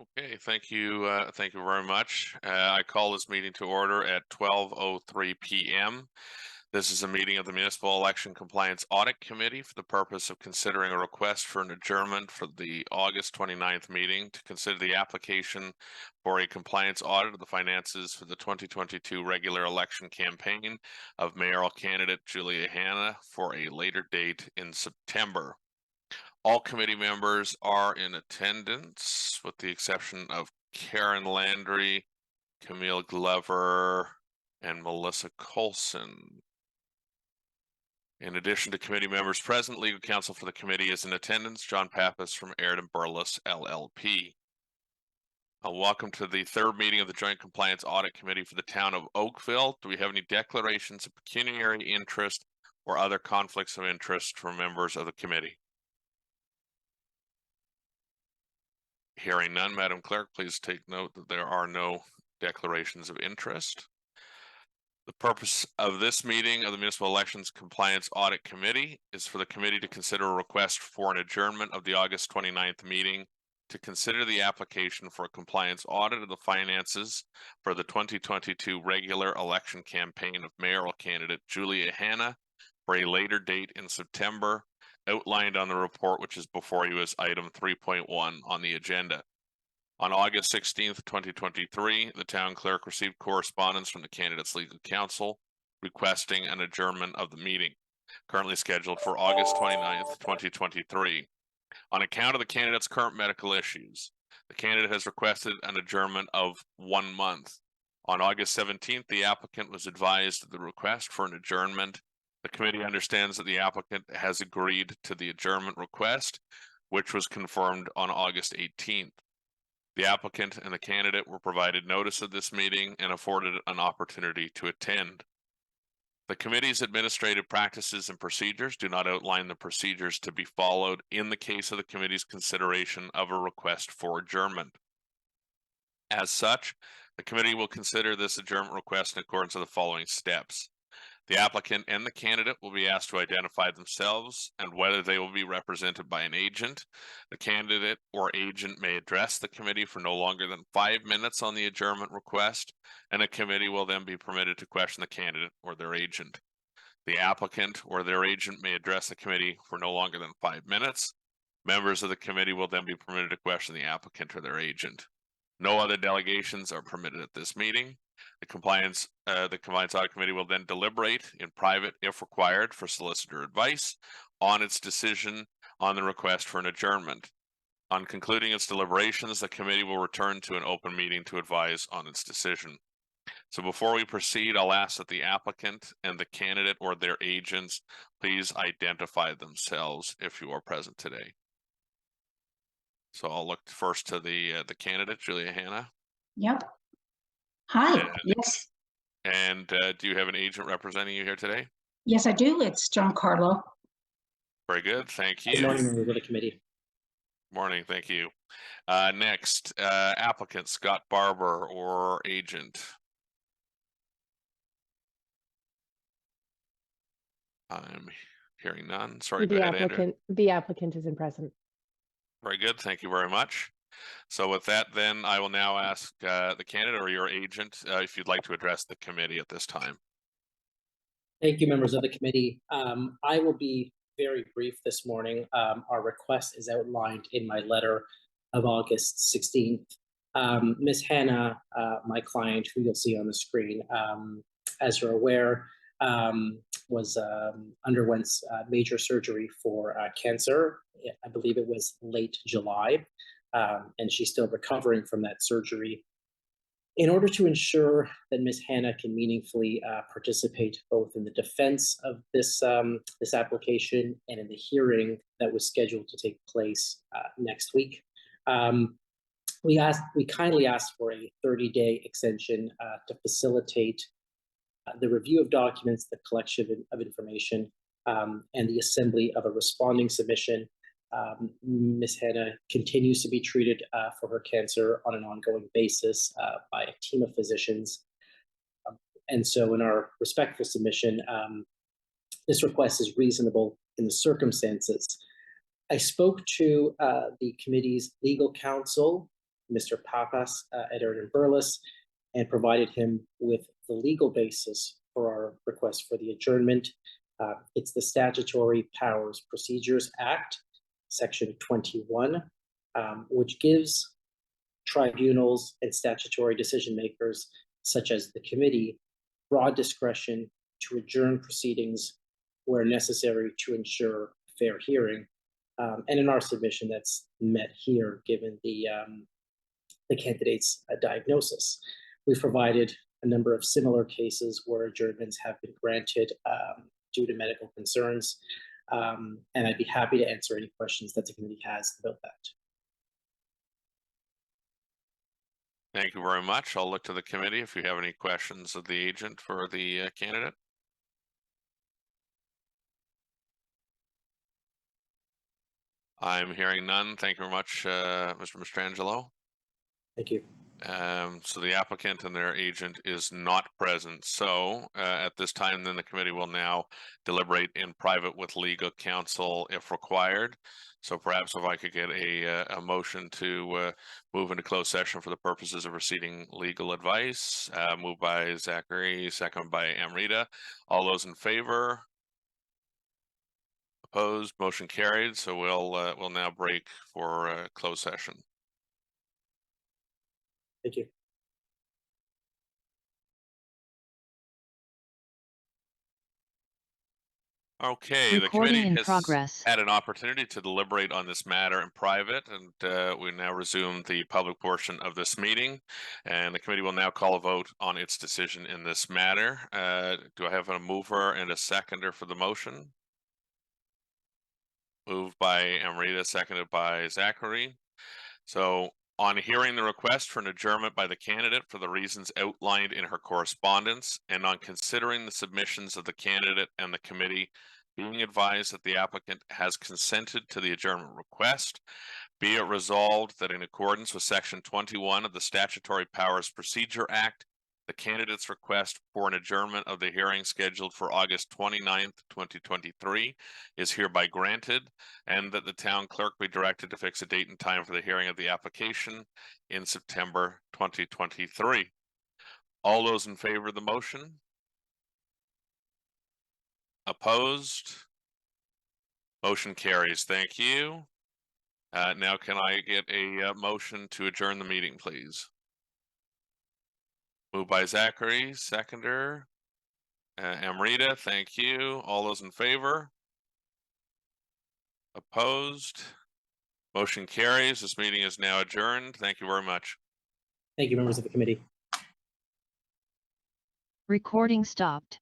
Okay, thank you. Thank you very much. I call this meeting to order at 12:03 p.m. This is a meeting of the Municipal Election Compliance Audit Committee for the purpose of considering a request for an adjournment for the August 29th meeting to consider the application for a compliance audit of the finances for the 2022 regular election campaign of mayoral candidate Julia Hanna for a later date in September. All committee members are in attendance, with the exception of Karen Landry, Camille Glover, and Melissa Colson. In addition to committee members present, legal counsel for the committee is in attendance, John Pappas from Aird & Burles LLP. Welcome to the third meeting of the Joint Compliance Audit Committee for the town of Oakville. Do we have any declarations of pecuniary interest or other conflicts of interest from members of the committee? Hearing none, Madam Clerk, please take note that there are no declarations of interest. The purpose of this meeting of the Municipal Elections Compliance Audit Committee is for the committee to consider a request for an adjournment of the August 29th meeting to consider the application for a compliance audit of the finances for the 2022 regular election campaign of mayoral candidate Julia Hanna for a later date in September, outlined on the report which is before you as item 3.1 on the agenda. On August 16th, 2023, the town clerk received correspondence from the candidate's legal counsel requesting an adjournment of the meeting, currently scheduled for August 29th, 2023. On account of the candidate's current medical issues, the candidate has requested an adjournment of 1 month. On August 17th, the applicant was advised of the request for an adjournment. The committee understands that the applicant has agreed to the adjournment request, which was confirmed on August 18th. The applicant and the candidate were provided notice of this meeting and afforded an opportunity to attend. The committee's administrative practices and procedures do not outline the procedures to be followed in the case of the committee's consideration of a request for adjournment. As such, the committee will consider this adjournment request in accordance with the following steps. The applicant and the candidate will be asked to identify themselves and whether they will be represented by an agent. The candidate or agent may address the committee for no longer than 5 minutes on the adjournment request, and a committee will then be permitted to question the candidate or their agent. The applicant or their agent may address the committee for no longer than 5 minutes. Members of the committee will then be permitted to question the applicant or their agent. No other delegations are permitted at this meeting. The Compliance Audit Committee will then deliberate in private, if required, for solicitor advice on its decision on the request for an adjournment. On concluding its deliberations, the committee will return to an open meeting to advise on its decision. So before we proceed, I'll ask that the applicant and the candidate or their agents please identify themselves if you are present today. So I'll look first to the candidate, Julia Hanna. Yep. Hi. Yes. And do you have an agent representing you here today? Yes, I do. It's John Carlo. Very good. Thank you. Good morning, members of the committee. Morning. Thank you. Next, applicant Scott Barber or agent. I'm hearing none. Sorry. The applicant isn't present. Very good. Thank you very much. So with that, then I will now ask the candidate or your agent if you'd like to address the committee at this time. Thank you, members of the committee. I will be very brief this morning. Our request is outlined in my letter of August 16th. Ms. Hanna, my client, who you'll see on the screen, as you're aware, underwent major surgery for cancer. I believe it was late July. And she's still recovering from that surgery. In order to ensure that Ms. Hanna can meaningfully participate both in the defense of this application and in the hearing that was scheduled to take place next week, we kindly asked for a 30-day extension to facilitate the review of documents, the collection of information, and the assembly of a responding submission. Ms. Hanna continues to be treated for her cancer on an ongoing basis by a team of physicians. And so in our respectful submission, this request is reasonable in the circumstances. I spoke to the committee's legal counsel Mr. Papas at Aaron Burles, and provided him with the legal basis for our request for the adjournment. It's the Statutory Powers Procedures Act, Section 21, which gives tribunals and statutory decision makers, such as the committee, broad discretion to adjourn proceedings where necessary to ensure fair hearing. And in our submission, that's met here, given the candidate's diagnosis. We've provided a number of similar cases where adjournments have been granted due to medical concerns. And I'd be happy to answer any questions that the committee has about that. Thank you very much. I'll look to the committee if you have any questions of the agent for the candidate. I'm hearing none. Thank you very much, Mr. Mastrangelo. Thank you. So the applicant and their agent is not present. So at this time, then the committee will now deliberate in private with legal counsel if required. So perhaps if I could get a motion to move into closed session for the purposes of receiving legal advice. Moved by Zachary, second by Amrita. All those in favor? Opposed? Motion carried. So we'll now break for closed session. Thank you. Okay, the Recording committee in has progress. had an opportunity to deliberate on this matter in private, and we now resume the public portion of this meeting. And the committee will now call a vote on its decision in this matter. Do I have a mover and a seconder for the motion? Moved by Amrita, seconded by Zachary. So on hearing the request for an adjournment by the candidate for the reasons outlined in her correspondence, and on considering the submissions of the candidate and the committee, being advised that the applicant has consented to the adjournment request, be it resolved that in accordance with Section 21 of the Statutory Powers Procedure Act, the candidate's request for an adjournment of the hearing scheduled for August 29th, 2023 is hereby granted, and that the town clerk be directed to fix a date and time for the hearing of the application in September 2023. All those in favor of the motion? Opposed? Motion carries. Thank you. Now can I get a motion to adjourn the meeting, please? Moved by Zachary, seconder. Amrita, thank you. All those in favor? Opposed? Motion carries. This meeting is now adjourned. Thank you very much. Thank you, members of the committee. Recording stopped.